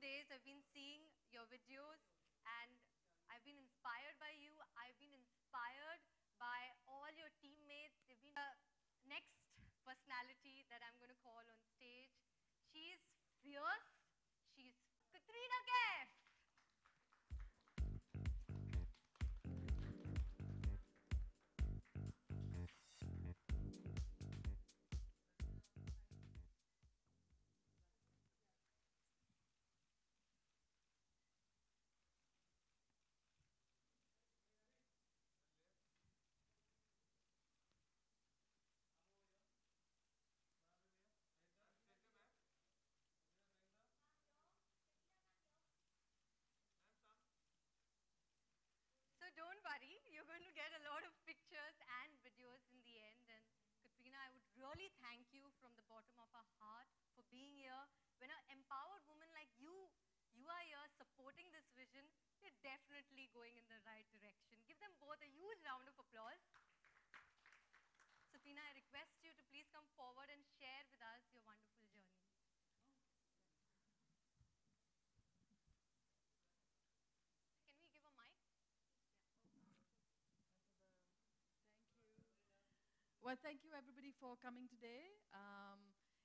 days, I've been seeing your videos and I've been inspired by you. I've been inspired by all your teammates. They've been the next personality that I'm going to call on stage. She's fierce. She's Katrina Kaif. So don't worry, you're going to get a lot of pictures and videos in the end. And Katrina, I would really thank you from the bottom of our heart for being here. When an empowered woman like you are here supporting this vision, you're definitely going in the right direction. Give them both a huge round of applause. Katrina, I request you to please come forward and share with us your wonderful journey. Can we give a mic? Thank you. Well, thank you everybody for coming today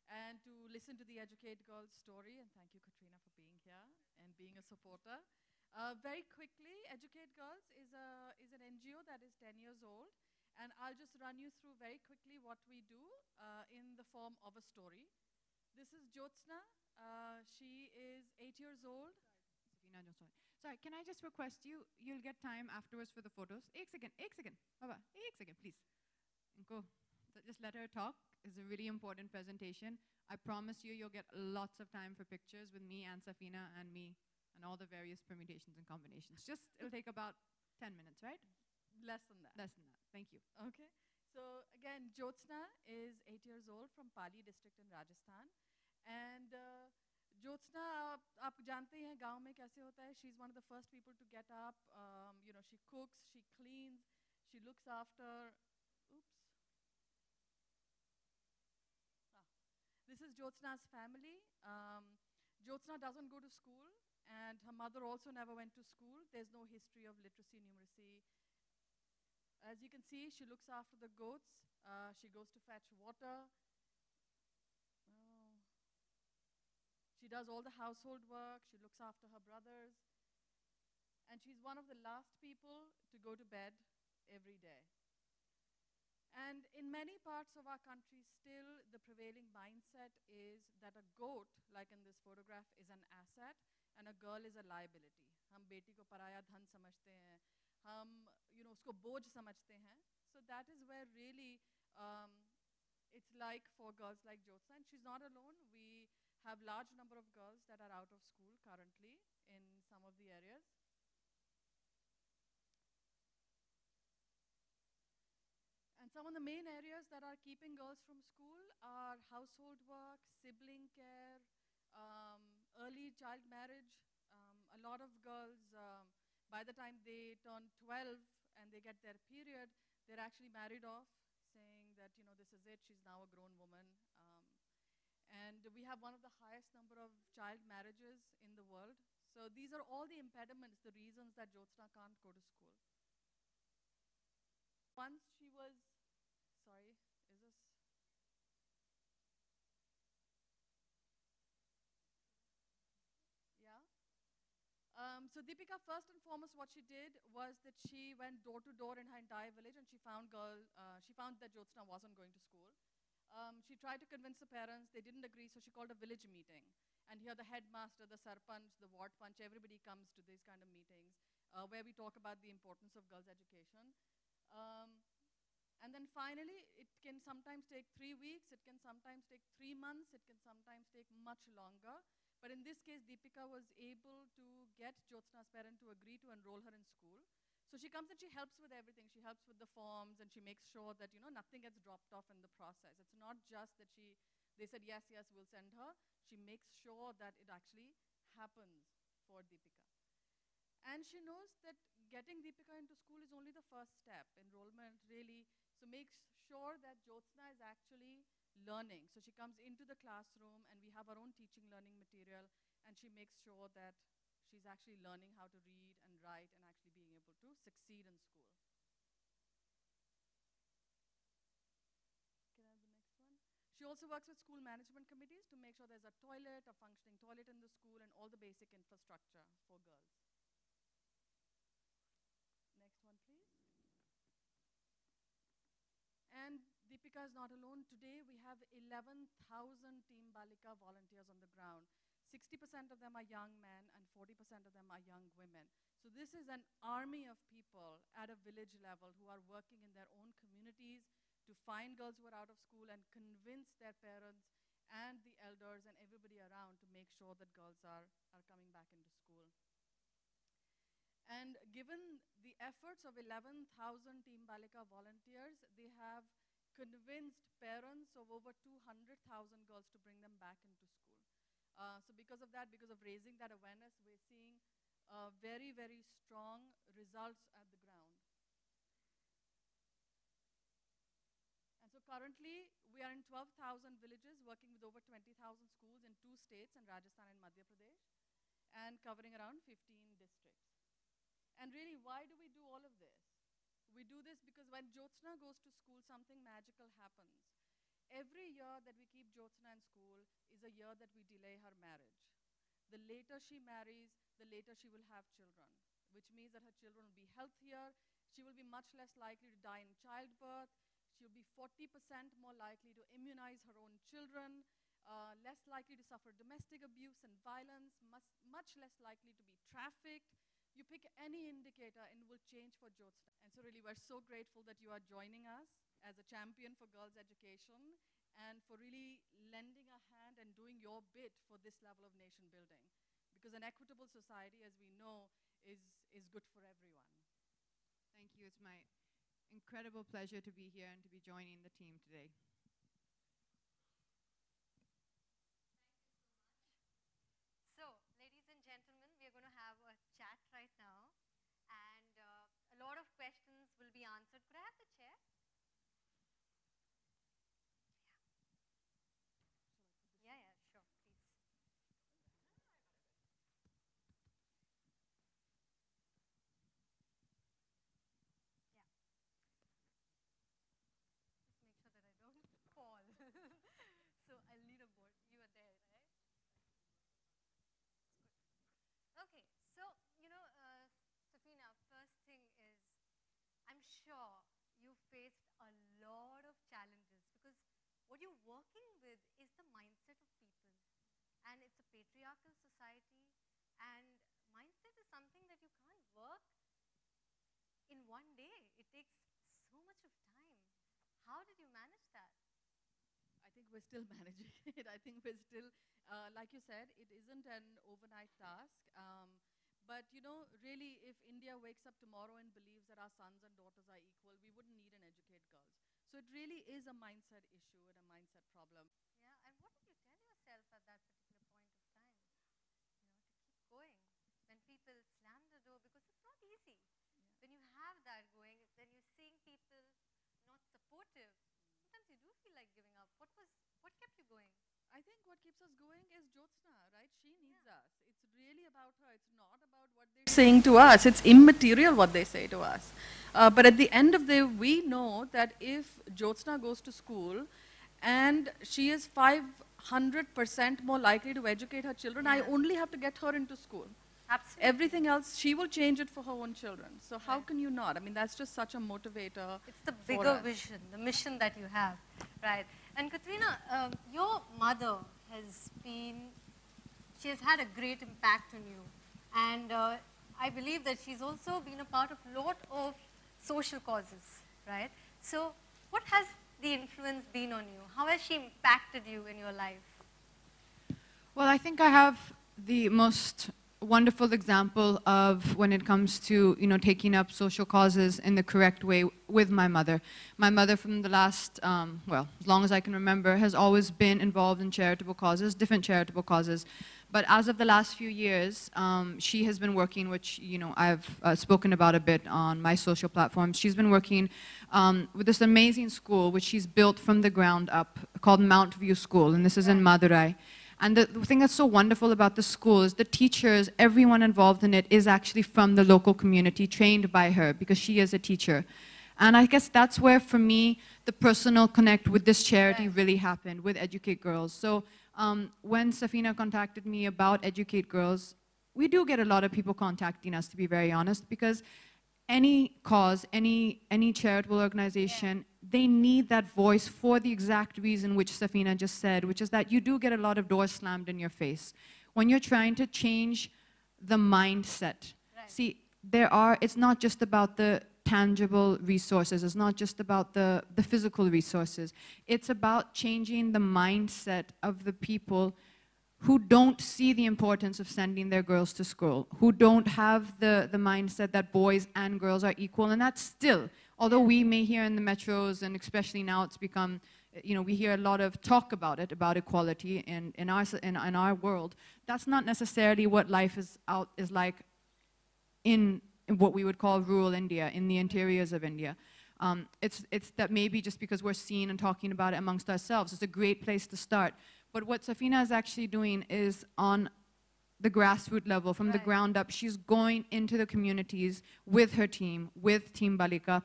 and to listen to the Educate Girls story. And thank you, Katrina, for being here and being a supporter. Very quickly, Educate Girls is an NGO that is 10 years old. And I'll just run you through very quickly what we do in the form of a story. This is Jyotsna. She is 8 years old. Sorry, can I just request you'll get time afterwards for the photos. Ek second, Baba, ek second, please. Inko, just let her talk. It's a really important presentation. I promise you'll get lots of time for pictures with me and Safina and me and all the various permutations and combinations. It'll take about 10 minutes, right? Less than that. Less than that, thank you. Okay, so again, Jyotsna is 8 years old from Pali district in Rajasthan. And Jyotsna, आप जानते हैं गांव में कैसे होता है. She's one of the first people to get up. You know, she cooks, she cleans, she looks after. Oops. This is Jyotsna's family. Jyotsna doesn't go to school, and her mother also never went to school. There's no history of literacy, numeracy. As you can see, she looks after the goats. She goes to fetch water. Oh. She does all the household work. She looks after her brothers. And she's one of the last people to go to bed every day. And in many parts of our country, still the prevailing mindset is that a goat, like in this photograph, is an asset and a girl is a liability. हम बेटी को पराया धन समझते हैं. हम, उसको बोझ समझते हैं. So that is where really it's like for girls like Jyotsna. And she's not alone. We have large number of girls that are out of school currently in some of the areas. And some of the main areas that are keeping girls from school are household work, sibling care, early child marriage. A lot of girls, by the time they turn 12 and they get their period, they're actually married off, saying that, this is it, she's now a grown woman. And we have one of the highest number of child marriages in the world. So these are all the impediments, the reasons that Jyotsna can't go to school. Once she was, sorry, is this? Yeah? So Deepika, first and foremost, what she did was that she went door to door in her entire village and she found that Jyotsna wasn't going to school. She tried to convince the parents, they didn't agree, so she called a village meeting. And here the headmaster, the sarpanch, the ward punch, everybody comes to these kind of meetings where we talk about the importance of girls' education. And then finally, it can sometimes take 3 weeks, it can sometimes take 3 months, it can sometimes take much longer. But in this case, Deepika was able to get Jyotsna's parent to agree to enroll her in school. So she comes and she helps with everything. She helps with the forms and she makes sure that, nothing gets dropped off in the process. It's not just that they said, yes, we'll send her. She makes sure that it actually happens for Deepika. And she knows that getting Deepika into school is only the first step, enrollment really. So makes sure that Jyotsna is actually learning. So she comes into the classroom and we have our own teaching learning material. and she makes sure that she's actually learning how to read and write and actually being able to succeed in school. Can I have the next one? She also works with school management committees to make sure there's a toilet, a functioning toilet in the school, and all the basic infrastructure for girls. Next one, please. And Deepika is not alone. Today, we have 11,000 Team Balika volunteers on the ground. 60% of them are young men, and 40% of them are young women. So this is an army of people at a village level who are working in their own communities to find girls who are out of school and convince their parents and the elders and everybody around to make sure that girls are coming back into school. And given the efforts of 11,000 Team Balika volunteers, they have convinced parents of over 200,000 girls to bring them back into school. So because of that, because of raising that awareness, we're seeing very, very strong results at the ground. And so currently, we are in 12,000 villages working with over 20,000 schools in 2 states, in Rajasthan and Madhya Pradesh, and covering around 15 districts. And really, why do we do all of this? We do this because when Jyotsna goes to school, something magical happens. Every year that we keep Jyotsna in school is a year that we delay her marriage. The later she marries, the later she will have children, which means that her children will be healthier, she will be much less likely to die in childbirth, she will be 40% more likely to immunize her own children, less likely to suffer domestic abuse and violence, much less likely to be trafficked. You pick any indicator and it will change for Jyotsna. And so really, we're so grateful that you are joining us as a champion for girls' education and for really lending a hand and doing your bit for this level of nation building. Because an equitable society, as we know, is good for everyone. Thank you. It's my incredible pleasure to be here and to be joining the team today. So, ladies and gentlemen, we are going to have a chat right now, and a lot of questions will be answered. Could I have the chair? Yeah, yeah, sure, please. Yeah. Just make sure that I don't fall. So I'll need a board. You are there, right? Okay, so, Safina, first thing is, I'm sure you faced a lot of challenges because what you're working with is the mindset of people. And it's a patriarchal society, and mindset is something that you can't work in one day. It takes so much of time. How did you manage that? I think we're still managing it. I think we're still, like you said, it isn't an overnight task. But really, if India wakes up tomorrow and believes that our sons and daughters are equal, we wouldn't need and educate girls. So it really is a mindset issue and a mindset problem. Yeah, and what did you tell yourself at that particular point of time? To keep going when people slam the door, because it's not easy. Yeah. When you have that going, then you're seeing people not supportive. Sometimes you do feel like giving up. What kept you going? I think what keeps us going is Jyotsna, right? She needs us. It's really about her. It's not about what they're saying to us. It's immaterial what they say to us. But at the end of the day, we know that if Jyotsna goes to school and she is 500% more likely to educate her children, I only have to get her into school. Absolutely. Everything else, she will change it for her own children. So how can you not? I mean, that's just such a motivator. It's the bigger vision, the mission that you have, right? And Katrina, your mother she has had a great impact on you. And I believe that she's also been a part of a lot of social causes, right? So what has the influence been on you? How has she impacted you in your life? Well, I think I have the most wonderful example of when it comes to, taking up social causes in the correct way with my mother. My mother from the last, as long as I can remember, has always been involved in charitable causes, different charitable causes. But as of the last few years, she has been working, which, I've spoken about a bit on my social platforms. She's been working with this amazing school, which she's built from the ground up, called Mount View School, and this is in Madurai. And the thing that's so wonderful about the school is the teachers, everyone involved in it is actually from the local community, trained by her because she is a teacher. And I guess that's where, for me, the personal connect with this charity really happened, with Educate Girls. So when Safina contacted me about Educate Girls, we do get a lot of people contacting us, to be very honest, because any cause, any charitable organization, they need that voice for the exact reason which Safina just said, which is that you do get a lot of doors slammed in your face. When you're trying to change the mindset. See, it's not just about the tangible resources, it's not just about the physical resources. It's about changing the mindset of the people who don't see the importance of sending their girls to school, who don't have the mindset that boys and girls are equal. And that's still, although we may hear in the metros, and especially now it's become, we hear a lot of talk about it, about equality in our world, that's not necessarily what life is like in what we would call rural India, in the interiors of India. It's that maybe just because we're seeing and talking about it amongst ourselves, it's a great place to start. But what Safina is actually doing is on the grassroots level, from the ground up, she's going into the communities with her team, with Team Balika,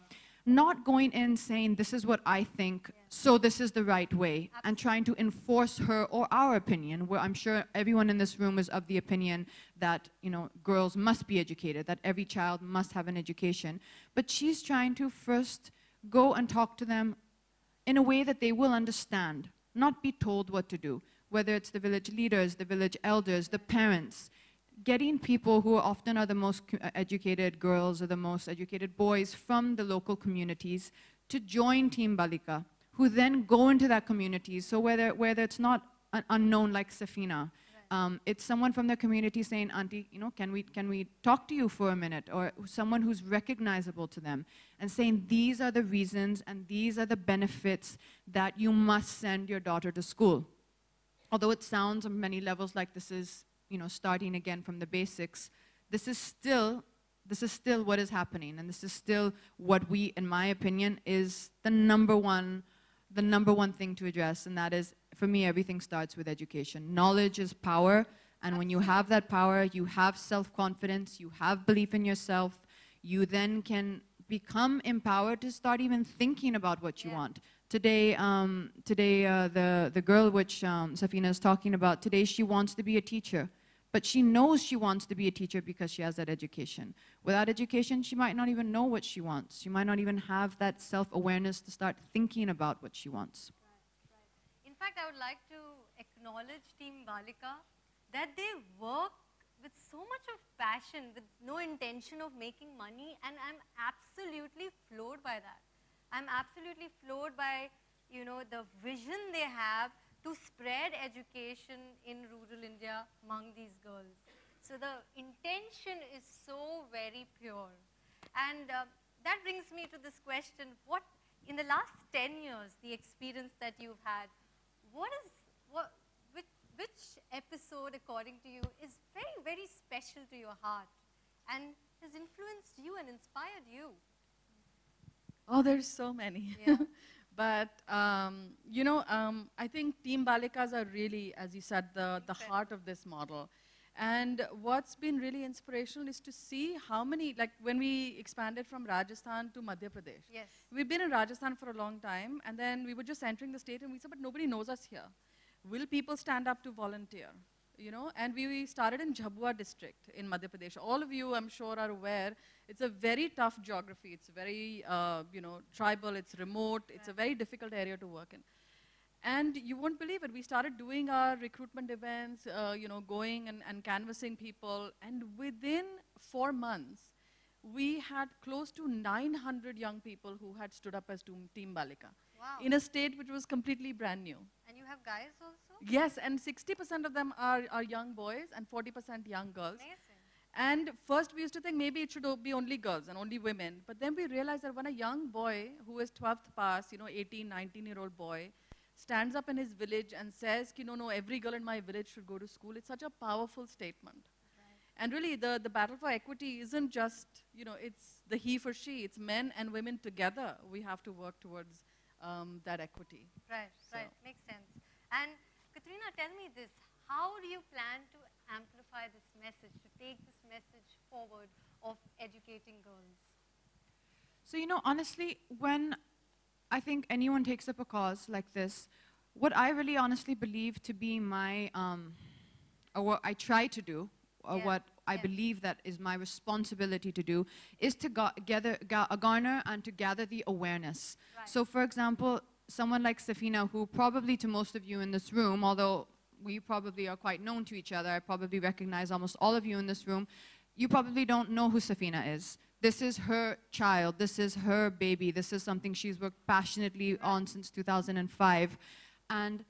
not going in saying, this is what I think, so this is the right way, and trying to enforce her or our opinion, where I'm sure everyone in this room is of the opinion that, girls must be educated, that every child must have an education. But she's trying to first go and talk to them in a way that they will understand, not be told what to do, whether it's the village leaders, the village elders, the parents, getting people who often are the most educated girls or the most educated boys from the local communities to join Team Balika, who then go into that community. So whether it's not an unknown like Safina, it's someone from the community saying, Auntie, can we talk to you for a minute? Or someone who's recognizable to them and saying, these are the reasons and these are the benefits that you must send your daughter to school. Although it sounds on many levels like this is, starting again from the basics, this is still what is happening, and this is still what in my opinion, is the number one thing to address, and that is, for me, everything starts with education. Knowledge is power, and when you have that power, you have self-confidence, you have belief in yourself, you then can become empowered to start even thinking about what you want. Today, the girl which Safina is talking about, today she wants to be a teacher, but she knows she wants to be a teacher because she has that education. Without education, she might not even know what she wants. She might not even have that self-awareness to start thinking about what she wants. In fact, I would like to acknowledge Team Balika that they work with so much of passion, with no intention of making money, and I'm absolutely floored by that. I'm absolutely floored by, the vision they have to spread education in rural India among these girls. So the intention is so very pure. And that brings me to this question, in the last 10 years, the experience that you've had, which episode, according to you, is very, very special to your heart and has influenced you and inspired you? Oh, there's so many. Yeah. But, I think Team Balikas are really, as you said, the heart of this model. And what's been really inspirational is to see how many, like when we expanded from Rajasthan to Madhya Pradesh. Yes. We've been in Rajasthan for a long time, and then we were just entering the state, and we said, but nobody knows us here. Will people stand up to volunteer? And we started in Jhabua district in Madhya Pradesh. All of you, I'm sure, are aware, it's a very tough geography. It's very, tribal, it's remote, it's a very difficult area to work in. And you won't believe it, we started doing our recruitment events, going and canvassing people, and within 4 months, we had close to 900 young people who had stood up as Team Balika. Wow. In a state which was completely brand new. And you have guys also? Yes, and 60% of them are young boys and 40% young girls. Amazing. And first we used to think maybe it should be only girls and only women. But then we realized that when a young boy who is 12th pass, 18, 19-year-old boy, stands up in his village and says, no, every girl in my village should go to school, it's such a powerful statement. Right. And really, the battle for equity isn't just, it's the he for she, it's men and women together. We have to work towards that equity. Right, right, makes sense. And Katrina, tell me this, how do you plan to amplify this message, to take this message forward of educating girls? So, you know, honestly, when I think anyone takes up a cause like this, what I really honestly believe to be my, or what I try to do, or what I believe that is my responsibility to do, is to garner and to gather the awareness. Right. So, for example, someone like Safina, who probably to most of you in this room, although we probably are quite known to each other, I probably recognize almost all of you in this room, you probably don't know who Safina is. This is her child, this is her baby, this is something she's worked passionately on since 2005. And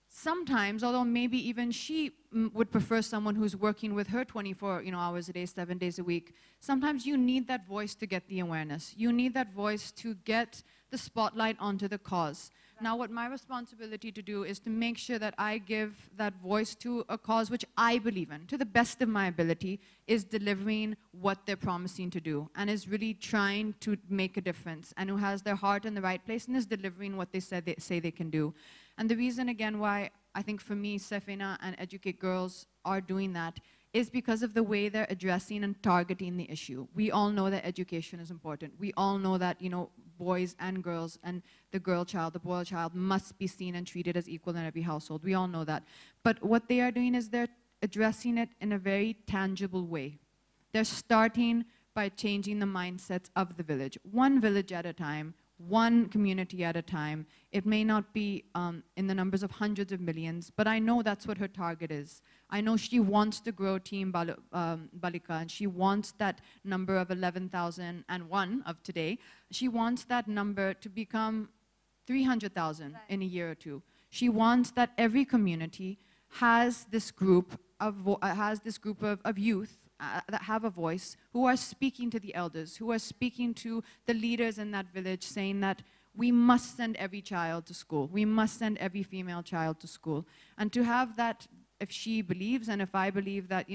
sometimes, although maybe even she would prefer someone who's working with her 24 hours a day, 7 days a week, sometimes you need that voice to get the awareness. You need that voice to get the spotlight onto the cause. Now, what my responsibility to do is to make sure that I give that voice to a cause which I believe in, to the best of my ability, is delivering what they're promising to do, and is really trying to make a difference, and who has their heart in the right place, and is delivering what they say they can do. And the reason, again, why I think for me, Safina and Educate Girls are doing that is because of the way they're addressing and targeting the issue. We all know that education is important. We all know that, boys and girls and the girl child, the boy child must be seen and treated as equal in every household. We all know that. But what they are doing is they're addressing it in a very tangible way. They're starting by changing the mindsets of the village, one village at a time, one community at a time. It may not be in the numbers of hundreds of millions, but I know that's what her target is. I know she wants to grow Team Balika, and she wants that number of 11,001 of today. She wants that number to become 300,000 in a year or two. She wants that every community has this group of youth that have a voice, who are speaking to the elders, who are speaking to the leaders in that village, saying that we must send every child to school. We must send every female child to school. And to have that, if she believes and if I believe that,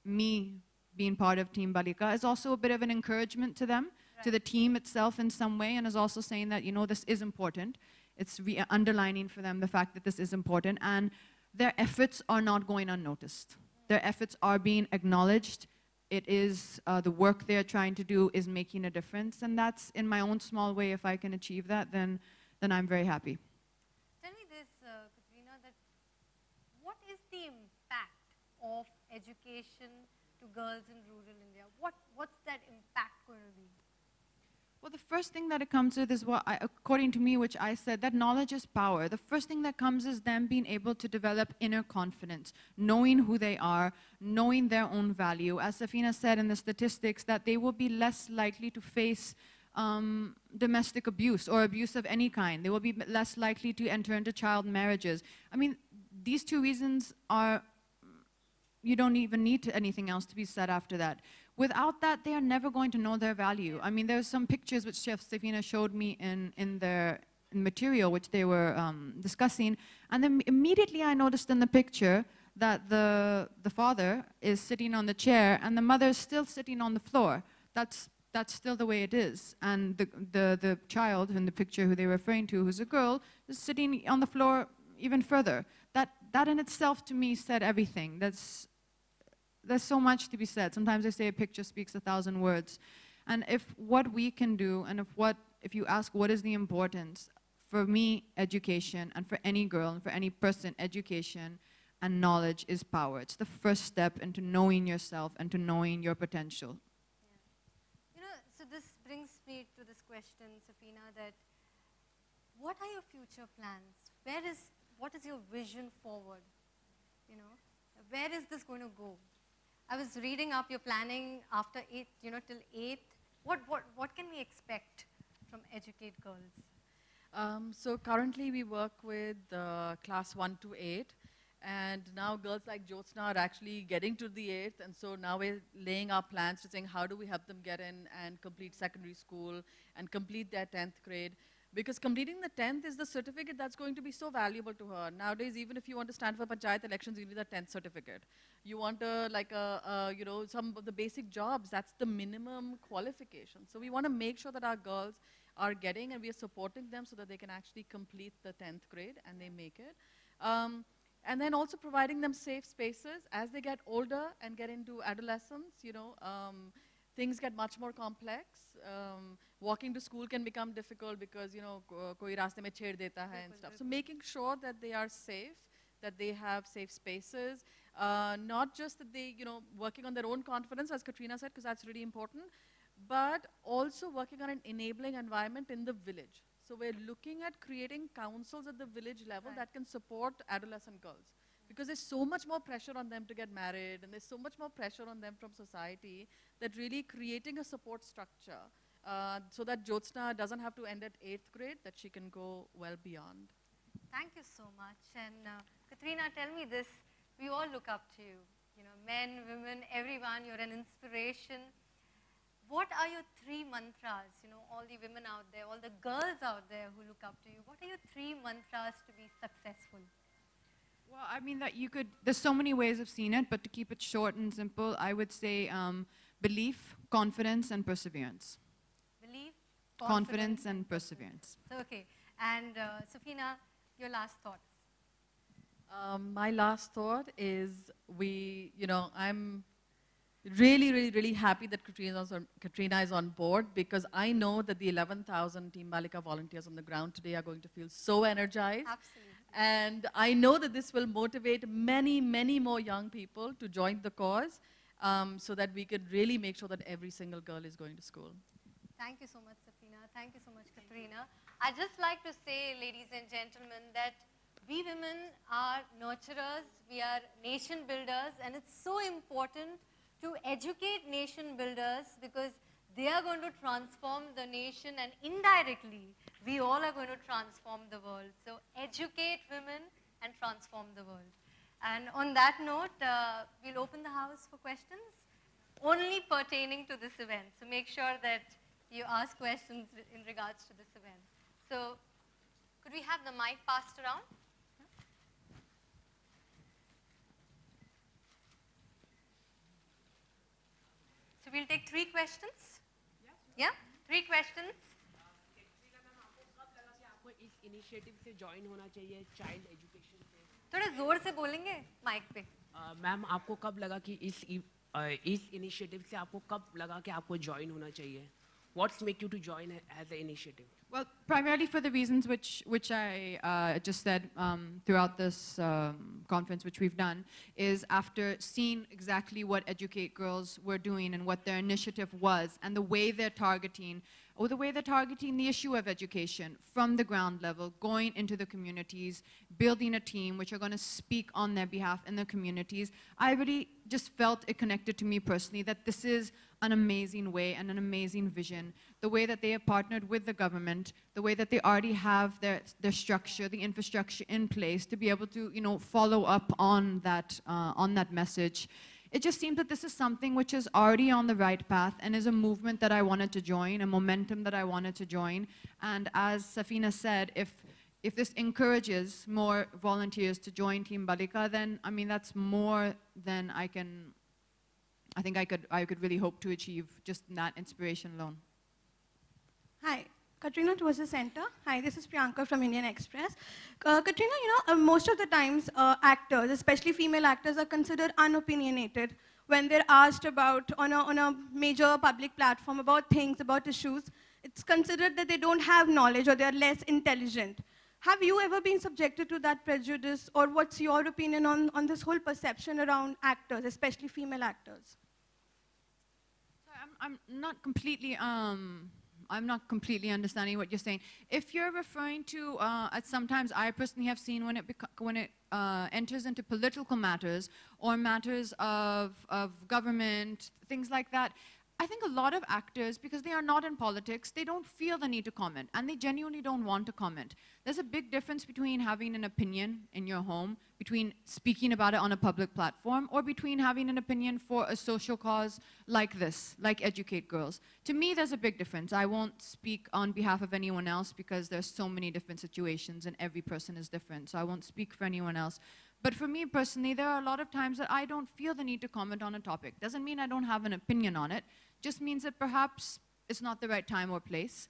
me being part of Team Balika is also a bit of an encouragement to them, to the team itself in some way, and is also saying that, this is important. It's underlining for them the fact that this is important, and their efforts are not going unnoticed. Their efforts are being acknowledged. It is the work they're trying to do is making a difference, and that's in my own small way. If I can achieve that, then I'm very happy. Tell me this, Katrina, that what is the impact of education to girls in rural India? What's that impact going to be? Well, the first thing that it comes with is according to me, which I said, that knowledge is power. The first thing that comes is them being able to develop inner confidence, knowing who they are, knowing their own value. As Safina said in the statistics, that they will be less likely to face domestic abuse or abuse of any kind. They will be less likely to enter into child marriages. I mean, these two reasons are, you don't even need anything else to be said after that. Without that, they are never going to know their value. I mean, there's some pictures which Chef Safina showed me in their material, which they were discussing, and then immediately I noticed in the picture that the father is sitting on the chair and the mother is still sitting on the floor. That's still the way it is. And the child in the picture who they were referring to, who's a girl, is sitting on the floor even further. That in itself to me said everything. There's so much to be said. Sometimes they say a picture speaks 1,000 words. And if what we can do, and if you ask what is the importance, for me, education, and for any girl, and for any person, education and knowledge is power. It's the first step into knowing yourself and to knowing your potential. Yeah. So this brings me to this question, Safina, that what are your future plans? What is your vision forward? Where is this going to go? I was reading up your planning after 8th, till 8th. What can we expect from Educate Girls? So currently we work with class 1 to 8, and now girls like Jyotsna are actually getting to the 8th, and so now we're laying our plans to saying how do we help them get in and complete secondary school and complete their 10th grade. Because completing the 10th is the certificate that's going to be so valuable to her. Nowadays, even if you want to stand for panchayat elections, you need a 10th certificate. You want some of the basic jobs, that's the minimum qualification. So we want to make sure that our girls are getting, and we are supporting them so that they can actually complete the 10th grade and they make it. And then also providing them safe spaces as they get older and get into adolescence, things get much more complex. Walking to school can become difficult because, koi raaste mein chhed deta hai and stuff. So making sure that they are safe, that they have safe spaces, not just that they, working on their own confidence, as Katrina said, because that's really important, but also working on an enabling environment in the village. So we're looking at creating councils at the village level that can support adolescent girls. Because there's so much more pressure on them to get married, and there's so much more pressure on them from society, that really creating a support structure so that Jyotsna doesn't have to end at 8th grade, that she can go well beyond. Thank you so much. And Katrina, tell me this. We all look up to you. Men, women, everyone, you're an inspiration. What are your 3 mantras? All the women out there, all the girls out there who look up to you, what are your 3 mantras to be successful? Well, I mean that there's so many ways of seeing it, but to keep it short and simple, I would say belief, confidence, and perseverance. Belief, confidence and perseverance. So, okay. And Safina, your last thoughts. My last thought is I'm really, really, really happy that Katrina is on board, because I know that the 11,000 Team Balika volunteers on the ground today are going to feel so energized. Absolutely. And I know that this will motivate many, many more young people to join the cause, so that we could really make sure that every single girl is going to school. Thank you so much, Safina. Thank you so much, Katrina. I'd just like to say, ladies and gentlemen, that we women are nurturers, we are nation builders, and it's so important to educate nation builders, because they are going to transform the nation, and indirectly, we all are going to transform the world. So educate women and transform the world. And on that note, we'll open the house for questions, only pertaining to this event. So make sure that you ask questions in regards to this event. So could we have the mic passed around? So we'll take 3 questions. Yeah? 3 questions. इस initiative से join होना चाहिए child education पे? थोड़ा जोर से बोलेंगे mic पे. मैम, आपको कब लगा कि इस इनिशिएटिव से आपको कब लगा कि आपको ज्वाइन होना चाहिए? What's make you to join as an initiative? Well, primarily for the reasons which I just said throughout this conference, which we've done, is after seeing exactly what Educate Girls were doing and what their initiative was, and the way they're targeting the issue of education from the ground level, going into the communities, building a team which are going to speak on their behalf in the communities. I really just felt it connected to me personally that this is an amazing way and an amazing vision. The way that they have partnered with the government, the way that they already have their structure, the infrastructure in place to be able to, follow up on that message. It just seems that this is something which is already on the right path and is a movement that I wanted to join, a momentum that I wanted to join. And as Safina said, if this encourages more volunteers to join Team Balika, then, I mean, that's more than I think I could really hope to achieve just in that inspiration alone. Hi, Katrina towards the center. Hi, this is Priyanka from Indian Express. Katrina, most of the times actors, especially female actors, are considered unopinionated when they're asked about, on a major public platform, about things, about issues. It's considered that they don't have knowledge or they're less intelligent. Have you ever been subjected to that prejudice, or what's your opinion on this whole perception around actors, especially female actors? I'm not completely understanding what you're saying. If you're referring to, sometimes I personally have seen when it enters into political matters or matters of government, things like that, I think a lot of actors, because they are not in politics, they don't feel the need to comment, and they genuinely don't want to comment. There's a big difference between having an opinion in your home, between speaking about it on a public platform, or between having an opinion for a social cause like this, like Educate Girls. To me, there's a big difference. I won't speak on behalf of anyone else because there's so many different situations and every person is different, so I won't speak for anyone else. But for me personally, there are a lot of times that I don't feel the need to comment on a topic. Doesn't mean I don't have an opinion on it, just means that perhaps it's not the right time or place.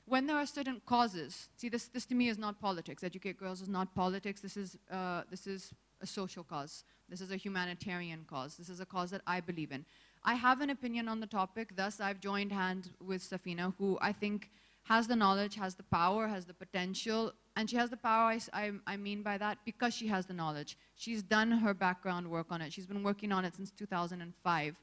When there are certain causes, see, this to me is not politics. Educate Girls is not politics. This is a social cause. This is a humanitarian cause. This is a cause that I believe in. I have an opinion on the topic, thus I've joined hands with Safina, who I think has the knowledge, has the power, has the potential, and she has the power, I mean by that, because she has the knowledge. She's done her background work on it. She's been working on it since 2005.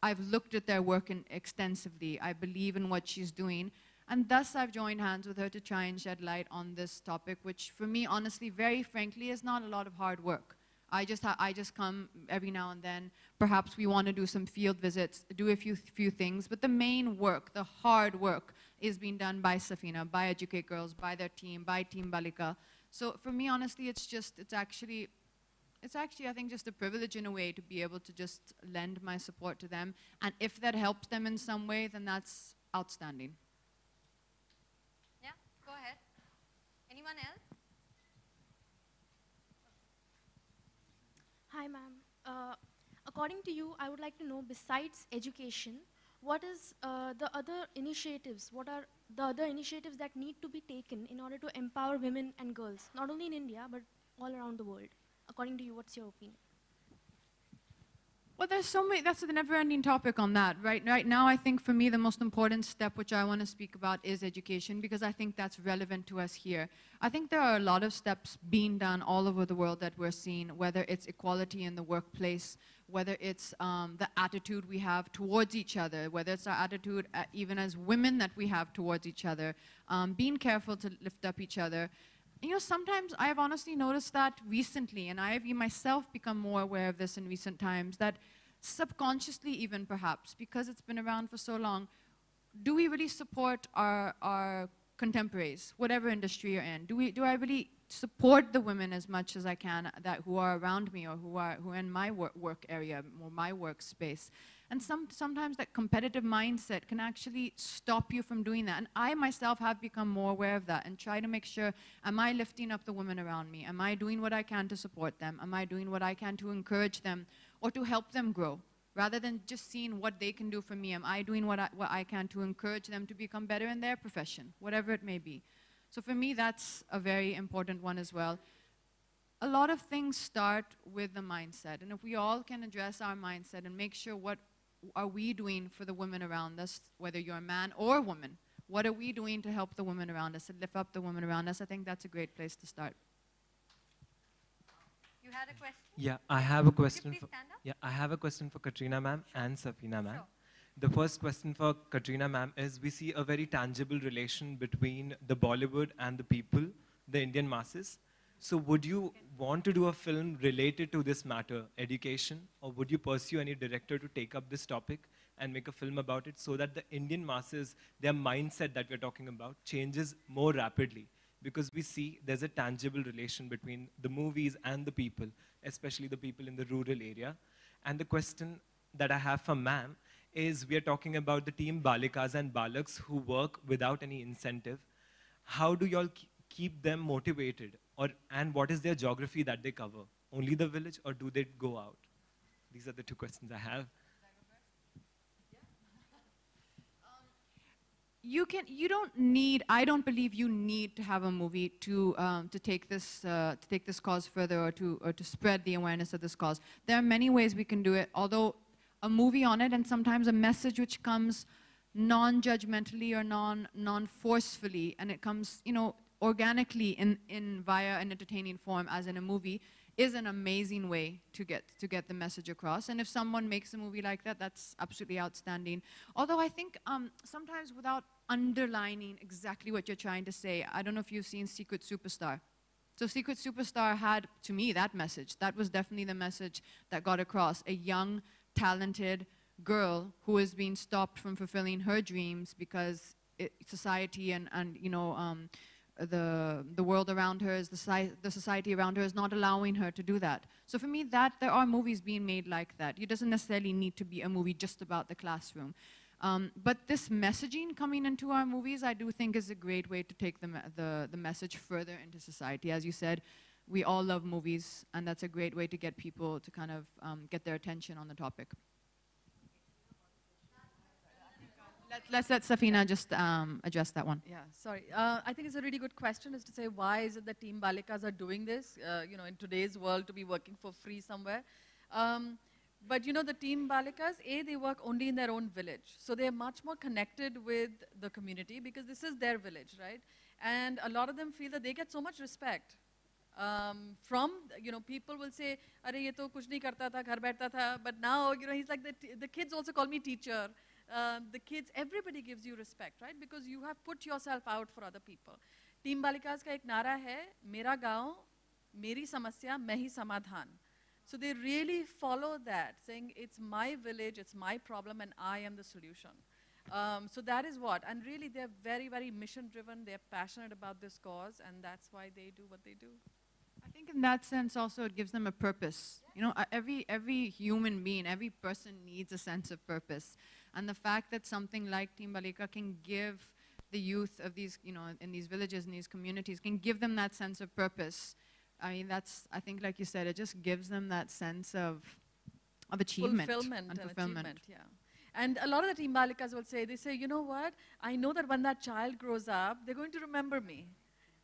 I've looked at their work extensively. I believe in what she's doing. And thus, I've joined hands with her to try and shed light on this topic, which for me, honestly, very frankly, is not a lot of hard work. I just come every now and then. Perhaps we want to do some field visits, do a few things. But the main work, the hard work, is being done by Safina, by Educate Girls, by their team, by Team Balika. So for me, honestly, it's actually, I think, just a privilege in a way to be able to just lend my support to them. And if that helps them in some way, then that's outstanding. Yeah, go ahead. Anyone else? Hi, ma'am. According to you, I would like to know, besides education, what is the other initiatives? What are the other initiatives that need to be taken in order to empower women and girls, not only in India, but all around the world? According to you, what's your opinion? Well, there's so many, that's a never-ending topic on that. Right now, I think for me, the most important step which I want to speak about is education, because I think that's relevant to us here. I think there are a lot of steps being done all over the world that we're seeing, whether it's equality in the workplace, whether it's the attitude we have towards each other, whether it's our attitude even as women that we have towards each other, being careful to lift up each other. You know, sometimes I've honestly noticed that recently, and I've myself become more aware of this in recent times, that subconsciously even perhaps, because it's been around for so long, do we really support our contemporaries, whatever industry you're in? Do I really support the women as much as I can who are around me or who are in my work area or my workspace? And sometimes that competitive mindset can actually stop you from doing that. And I myself have become more aware of that and try to make sure, am I lifting up the women around me? Am I doing what I can to support them? Am I doing what I can to encourage them or to help them grow? Rather than just seeing what they can do for me, am I doing what I can to encourage them to become better in their profession, whatever it may be? So for me, that's a very important one as well. A lot of things start with the mindset. And if we all can address our mindset and make sure what are we doing for the women around us, whether you're a man or a woman, what are we doing to help the women around us and lift up the women around us? I think that's a great place to start. You had a question? Yeah, I have a question. Could you please stand up? Yeah, I have a question for Katrina ma'am and Safina ma'am. Sure. The first question for Katrina ma'am is, we see a very tangible relation between the Bollywood and the people, the Indian masses. So would you want to do a film related to this matter, education, or would you pursue any director to take up this topic and make a film about it so that the Indian masses, their mindset that we're talking about, changes more rapidly? Because we see there's a tangible relation between the movies and the people, especially the people in the rural area. And the question that I have for ma'am is, we are talking about the team Balikas and Balaks who work without any incentive. How do y'all keep them motivated? And what is their geography that they cover? Only the village, or do they go out? These are the two questions I have. I don't believe you need to have a movie to take this cause further or to spread the awareness of this cause. There are many ways we can do it, although a movie on it and sometimes a message which comes non-judgmentally or non-forcefully, and it comes, you know, organically in via an entertaining form, as in a movie, is an amazing way to get the message across. And if someone makes a movie like that, that's absolutely outstanding. Although I think sometimes without underlining exactly what you're trying to say, I don't know if you've seen Secret Superstar. So Secret Superstar had, to me, that message. That was definitely the message that got across. A young, talented girl who is being stopped from fulfilling her dreams because society and you know, the world around her, the society around her is not allowing her to do that. So for me, there are movies being made like that. It doesn't necessarily need to be a movie just about the classroom. But this messaging coming into our movies, I do think is a great way to take the message further into society. As you said, we all love movies, and that's a great way to get people to kind of get their attention on the topic. Let's let Safina just address that one. Yeah, sorry. I think it's a really good question is to say why is it that Team Balikas are doing this, in today's world to be working for free somewhere. But the Team Balikas, they work only in their own village. So they're much more connected with the community because this is their village, right? And a lot of them feel that they get so much respect. From, people will say, "Arey, ye to kuch nahi karta tha, ghar baithta tha." But now, he's like, the kids also call me teacher. The kids, everybody gives you respect, right? Because you have put yourself out for other people. Team Balikas ka ek nara hai, "Mera gaon, meri samasya, main hi samadhan." So they really follow that, saying it's my village, it's my problem, and I am the solution. So that is what, and really they're very, very mission-driven. They're passionate about this cause, and that's why they do what they do. I think in that sense also it gives them a purpose. Every human being, every person needs a sense of purpose. And the fact that something like Team Balika can give the youth of these, in these villages, in these communities, can give them that sense of purpose. I mean, I think like you said, it just gives them that sense of achievement. Fulfillment and achievement, yeah. And a lot of the Team Balikas will say, they say, you know what, I know that when that child grows up, they're going to remember me,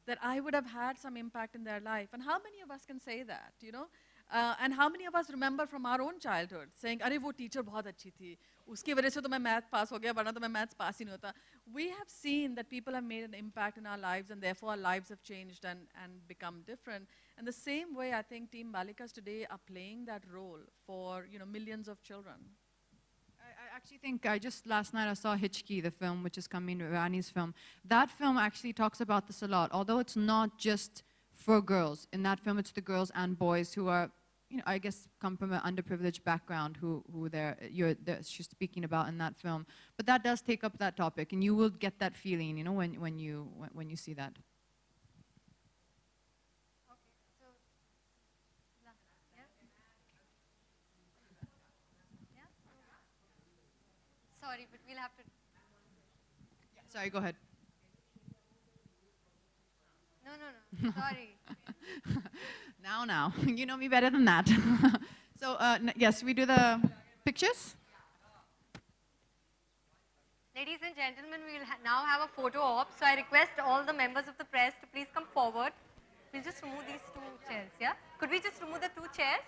that I would have had some impact in their life. And how many of us can say that, and how many of us remember from our own childhood, saying, "Arey, wo teacher bahut achhi thi. Uski wajah se to main math pass ho gaya, varna to main maths pass hi nahi hota." We have seen that people have made an impact in our lives, and therefore our lives have changed and become different. And the same way, I think Team Balikas today are playing that role for, millions of children. I actually think, just last night I saw Hitchki, the film, which is coming, Rani's film. That film actually talks about this a lot, although it's not just for girls. In that film, it's the girls and boys who are, I guess, come from an underprivileged background who she's speaking about in that film. But that does take up that topic, and you will get that feeling, when you see that. Sorry, but we'll have to... Yeah, sorry, go ahead. No, sorry. Now, you know me better than that. So, yes, we do the pictures. Ladies and gentlemen, we will now have a photo op. So I request all the members of the press to please come forward. We'll just remove these two chairs, yeah? Could we just remove the two chairs?